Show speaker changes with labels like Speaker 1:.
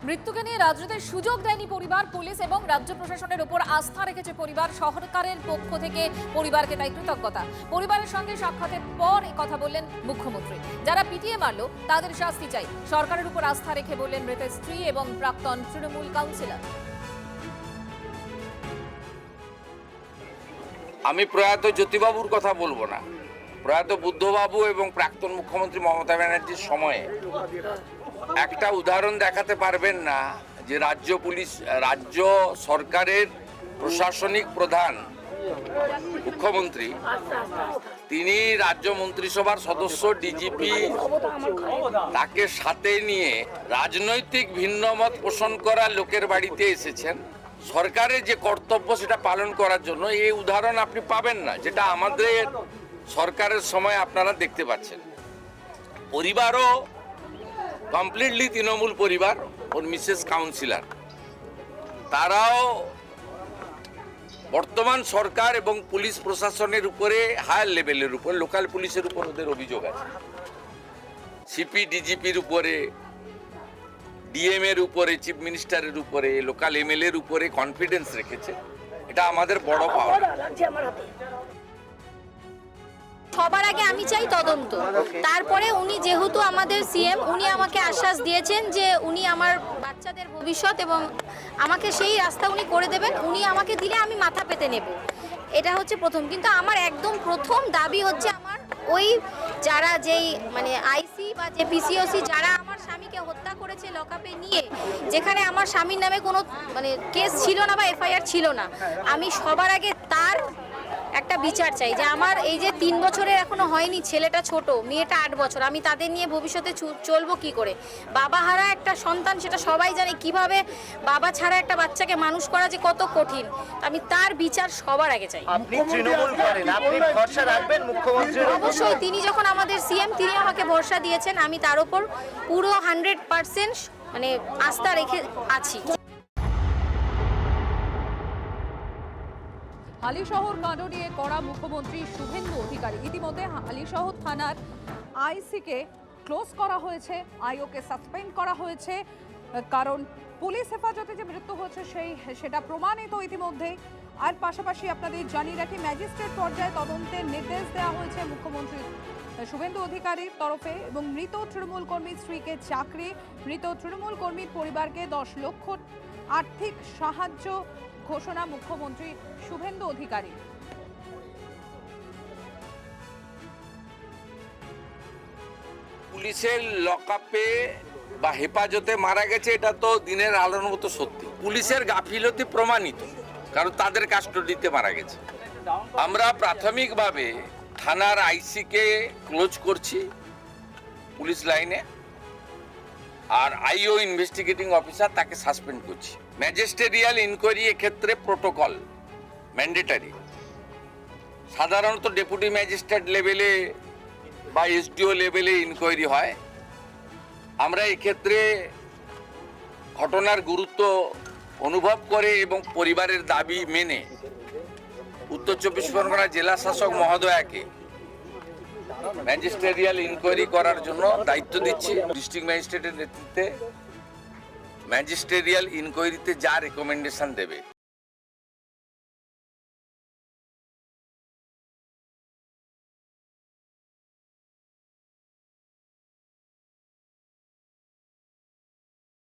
Speaker 1: মৃত্যুকে নিয়ে রাজনীতির সুযোগ দেয়নি পরিবার, পুলিশ এবং রাজ্য প্রশাসনের উপর আস্থা রেখেছে পরিবার। সরকারের পক্ষ থেকে পরিবারকে তাই কৃতজ্ঞতা। পরিবারের সঙ্গে সাক্ষাতের পর কথা বললেন মুখ্যমন্ত্রী। যারা পিটিয়ে মারলো তাদের শাস্তি চাই, সরকারের উপর আস্থা রেখে বললেন মৃতের স্ত্রী এবং প্রাক্তন তৃণমূল কাউন্সিলর।
Speaker 2: আমি প্রয়াত জ্যোতিবাবুর কথা বলবো না, প্রয়াত বুদ্ধবাবু এবং প্রাক্তন মুখ্যমন্ত্রী মমতা ব্যানার্জির সময়ে একটা উদাহরণ দেখাতে পারবেন না যে রাজ্য সরকারের প্রশাসনিক প্রধান মুখ্যমন্ত্রী, তিনি রাজ্য মন্ত্রিসভার সদস্য ডিজিপি তাকে সাথে নিয়ে রাজনৈতিক ভিন্নমত পোষণ করা লোকের বাড়িতে এসেছেন সরকারের যে কর্তব্য সেটা পালন করার জন্য। এই উদাহরণ আপনি পাবেন না, যেটা আমাদের সরকারের সময় আপনারা দেখতে পাচ্ছেন। পরিবারও কমপ্লিটলি তৃণমূল পরিবার, ওর মিসেস কাউন্সিলর, তারাও বর্তমান সরকার এবং পুলিশ প্রশাসনের উপরে হায়ার লেভেলের উপর, লোকাল পুলিশের উপর ওদের অভিযোগ আছে, সিপি ডিজিপির উপরে, ডিএম এর উপরে, চিফ মিনিস্টারের উপরে, লোকাল এমএলএ এর উপরে কনফিডেন্স রেখেছে। এটা আমাদের বড় পাওয়া।
Speaker 3: সবার আগে আমি চাই তদন্ত। তারপরে উনি যেহেতু আমাদের সিএম, উনি আমাকে আশ্বাস দিয়েছেন যে উনি আমার বাচ্চাদের ভবিষ্যৎ এবং আমাকে সেই রাস্তা উনি করে দেবেন। উনি আমাকে দিলে আমি মাথা পেতে নেব, এটা হচ্ছে প্রথম। কিন্তু আমার একদম প্রথম দাবি হচ্ছে আমার ওই যারা যেই মানে আইসি বা যে পিসিওসি যারা আমার স্বামীকে হত্যা করেছে লকআপে নিয়ে, যেখানে আমার স্বামীর নামে কোনো মানে কেস ছিল না বা এফআইআর ছিল না, আমি সবার আগে তার একটা বিচার চাই। যে আমার এই যে 3 বছরের এখনো হয়নি, ছেলেটা ছোট, মেয়েটা 8 বছর, আমি তাদের নিয়ে ভবিষ্যতে চলবো কি করে? বাবা হারা একটা সন্তান, সেটা সবাই জানে কিভাবে বাবা ছাড়া একটা বাচ্চাকে মানুষ করা যে কত কঠিন। আমি তার বিচার সবার আগে চাই।
Speaker 4: আপনি তৃণমূল করেন, আপনি ভরসা রাখবেন মুখ্যমন্ত্রীর?
Speaker 3: অবশ্যই, তিনি যখন আমাদের সিএম, তিনি আমাকে ভরসা দিয়েছেন, আমি তার উপর পুরো 100% মানে আস্থা রেখে আছি।
Speaker 1: হালিশহর কাণ্ড নিয়ে কড়া মুখ্যমন্ত্রী শুভেন্দু অধিকারী। ইতিমধ্যে হালিশহর থানার আইসিকে ক্লোজ করা হয়েছে, আইওকে সাসপেন্ড করা হয়েছে, কারণ পুলিশ হেফাজতে যে মৃত্যু হয়েছে সেটা প্রমাণিত ইতিমধ্যে। আর পাশাপাশি আপনাদের জানিয়ে রাখি, ম্যাজিস্ট্রেট পর্যায়ে তদন্তের নির্দেশ দেওয়া হয়েছে মুখ্যমন্ত্রী শুভেন্দু অধিকারীর তরফে। এবং মৃত তৃণমূল কর্মীর স্ত্রীকে চাকরি, মৃত তৃণমূল কর্মীর পরিবারকে 10 লক্ষ আর্থিক সাহায্য ঘোষণা মুখ্যমন্ত্রী শুভেন্দু অধিকারী।
Speaker 2: পুলিশের লকআপে বা হেফাজতে মারা গেছে, এটা তো দিনের আলোর মতো সত্যি। পুলিশের গাফিলতি প্রমাণিত, কারণ তাদের কাস্টডিতে মারা গেছে। আমরা প্রাথমিকভাবে থানার আইসিকে ক্লোজ করছি পুলিশ লাইনে, আর আইও ইনভেস্টিগেটিং অফিসার তাকে সাসপেন্ড করছি। ম্যাজিস্ট্রিয়াল ইনকোয়ারি এক্ষেত্রে প্রোটোকল ম্যান্ডেটারি। সাধারণত ডেপুটি ম্যাজিস্ট্রেট লেভেলে বা এসডিও লেভেলে ইনকোয়ারি হয়। আমরা এক্ষেত্রে ঘটনার গুরুত্ব অনুভব করে এবং পরিবারের দাবি মেনে উত্তর 24 পরগনা জেলা শাসক মহোদয়াকে ম্যাজিস্ট্রিয়াল ইনকোয়ারি করার জন্য দায়িত্ব দিচ্ছি। ডিস্ট্রিক্ট ম্যাজিস্ট্রেটের নেতৃত্বে ম্যাজিস্ট্রিয়াল ইনকোয়ারিতে যা রেকমেন্ডেশন দেবে